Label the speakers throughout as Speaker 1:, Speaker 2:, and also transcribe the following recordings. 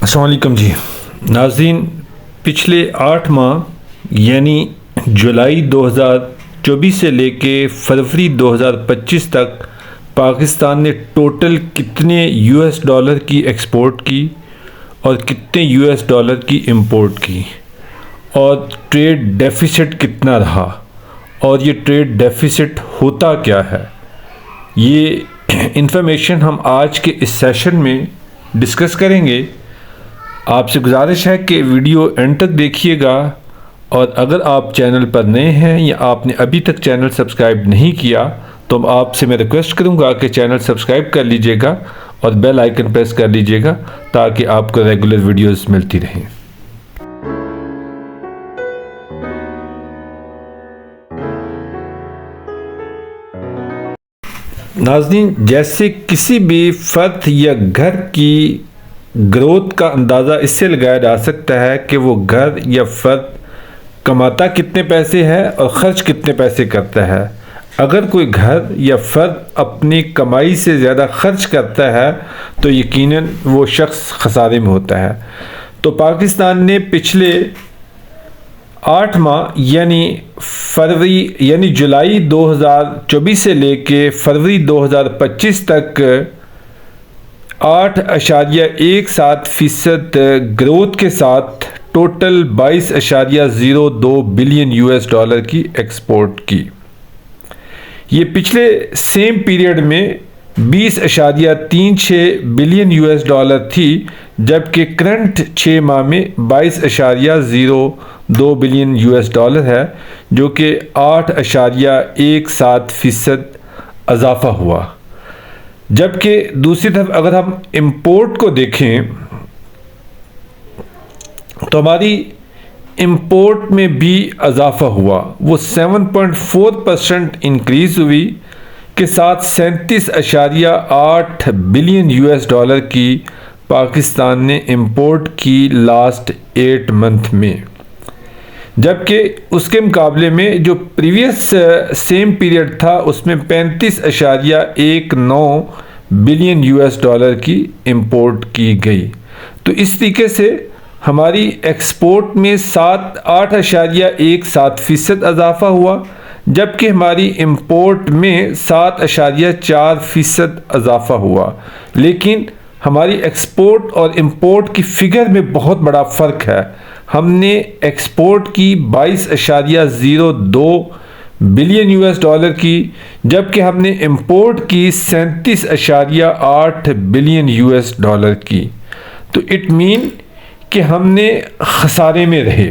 Speaker 1: अस्सलाम वालेकुम जी नाज़रीन, पिछले 8 माह यानी जुलाई 2024 से लेके फरवरी 2025 तक पाकिस्तान ने टोटल कितने यूएस डॉलर की एक्सपोर्ट की और कितने यूएस डॉलर की इंपोर्ट की और ट्रेड डेफिसिट कितना रहा और ये ट्रेड डेफिसिट होता क्या है, ये इंफॉर्मेशन हम आज के इस सेशन में डिस्कस करेंगे। आपसे गुजारिश है कि वीडियो एंड तक देखिएगा और अगर आप चैनल पर नए हैं या आपने अभी तक चैनल सब्सक्राइब नहीं किया तो आपसे मैं रिक्वेस्ट करूंगा कि चैनल सब्सक्राइब कर लीजिएगा और बेल आइकन प्रेस कर लीजिएगा ताकि आपको रेगुलर वीडियोस मिलती रहें। नाज़रीन, जैसे किसी भी फर्द या घर की ग्रोथ का अंदाज़ा इससे लगाया जा सकता है कि वो घर या फर्द कमाता कितने पैसे है और ख़र्च कितने पैसे करता है। अगर कोई घर या फर्द अपनी कमाई से ज़्यादा खर्च करता है तो यकीनन वो शख्स खसारे में होता है। तो पाकिस्तान ने पिछले 8 माह यानी जुलाई 2024 से लेके फरवरी 2025 तक 8.17% ग्रोथ के साथ टोटल 22.02 बिलियन यूएस डॉलर की एक्सपोर्ट की। ये पिछले सेम पीरियड में 20.36 बिलियन यूएस डॉलर थी, जबकि करंट 6 माह में 22.02 बिलियन यूएस डॉलर है, जो कि 8.17% इजाफा हुआ। जबकि दूसरी तरफ अगर हम इंपोर्ट को देखें तो हमारी इंपोर्ट में भी इजाफा हुआ, वो 7.4% इंक्रीज़ हुई के साथ 37.8 बिलियन यूएस डॉलर की पाकिस्तान ने इंपोर्ट की लास्ट 8 मंथ में। जबकि उसके मुकाबले में जो प्रीवियस सेम पीरियड था उसमें 35.19 बिलियन यूएस डॉलर की इंपोर्ट की गई। तो इस तरीके से हमारी एक्सपोर्ट में 8.17% इजाफा हुआ, जबकि हमारी इंपोर्ट में 7.4% इजाफा हुआ। लेकिन हमारी एक्सपोर्ट और इंपोर्ट की फिगर में बहुत बड़ा फ़र्क है। हमने एक्सपोर्ट की 22.02 बिलियन यूएस डॉलर की, जबकि हमने इंपोर्ट की 37.8 बिलियन यूएस डॉलर की। तो इट मीन कि हमने खसारे में रहे।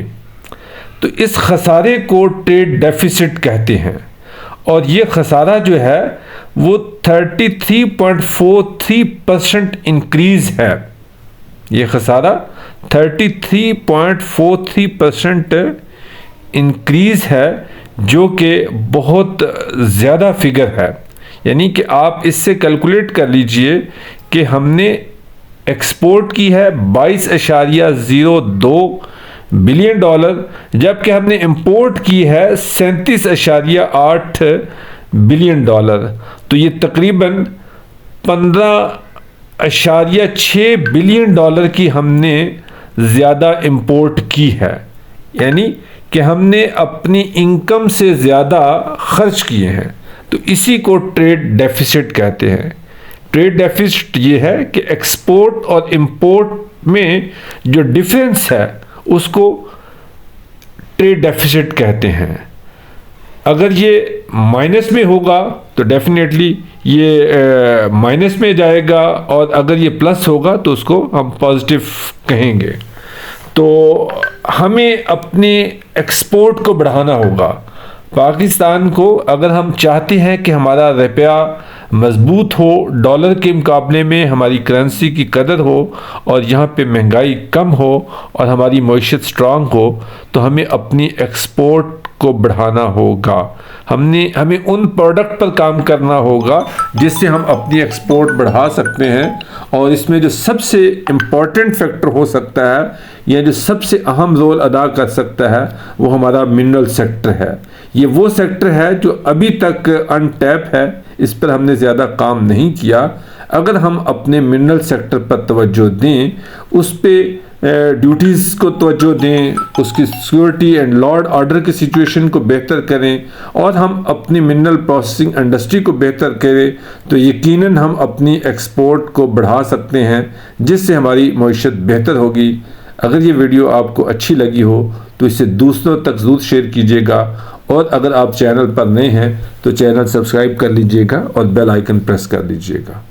Speaker 1: तो इस खसारे को ट्रेड डेफिसिट कहते हैं और ये खसारा जो है वो 33.43% इंक्रीज़ है। ये खसारा 33.43% इंक्रीज़ है, जो कि बहुत ज़्यादा फिगर है। यानी कि आप इससे कैलकुलेट कर लीजिए कि हमने एक्सपोर्ट की है 22.02 बिलियन डॉलर, जबकि हमने इंपोर्ट की है 37.8 बिलियन डॉलर। तो ये तकरीबन 15.6 बिलियन डॉलर की हमने ज़्यादा इंपोर्ट की है। यानी कि हमने अपनी इनकम से ज़्यादा खर्च किए हैं। तो इसी को ट्रेड डेफिसिट कहते हैं। ट्रेड डेफिसिट ये है कि एक्सपोर्ट और इंपोर्ट में जो डिफरेंस है उसको ट्रेड डेफिसिट कहते हैं। अगर ये माइनस में होगा तो डेफिनेटली ये माइनस में जाएगा, और अगर ये प्लस होगा तो उसको हम पॉजिटिव कहेंगे। तो हमें अपने एक्सपोर्ट को बढ़ाना होगा। पाकिस्तान को अगर हम चाहते हैं कि हमारा रुपया मजबूत हो, डॉलर के मुकाबले में हमारी करेंसी की कदर हो और यहाँ पे महंगाई कम हो और हमारी मईशत स्ट्रांग हो, तो हमें अपनी एक्सपोर्ट को बढ़ाना होगा। हमें उन प्रोडक्ट पर काम करना होगा जिससे हम अपनी एक्सपोर्ट बढ़ा सकते हैं। और इसमें जो सबसे इम्पॉर्टेंट फैक्टर हो सकता है या जो सबसे अहम रोल अदा कर सकता है वो हमारा मिनरल सेक्टर है। ये वो सेक्टर है जो अभी तक अनटैप है। इस पर हमने ज़्यादा काम नहीं किया। अगर हम अपने मिनरल सेक्टर पर तवज्जो दें, उस पर ड्यूटीज़ को तवज्जो दें, उसकी security and law and order की सिचुएशन को बेहतर करें और हम अपनी मिनरल प्रोसेसिंग इंडस्ट्री को बेहतर करें, तो यकीनन हम अपनी एक्सपोर्ट को बढ़ा सकते हैं, जिससे हमारी मईशत बेहतर होगी। अगर ये वीडियो आपको अच्छी लगी हो तो इसे दूसरों तक ज़रूर शेयर कीजिएगा, और अगर आप चैनल पर नए हैं तो चैनल सब्सक्राइब कर लीजिएगा और बेल आइकन प्रेस कर दीजिएगा।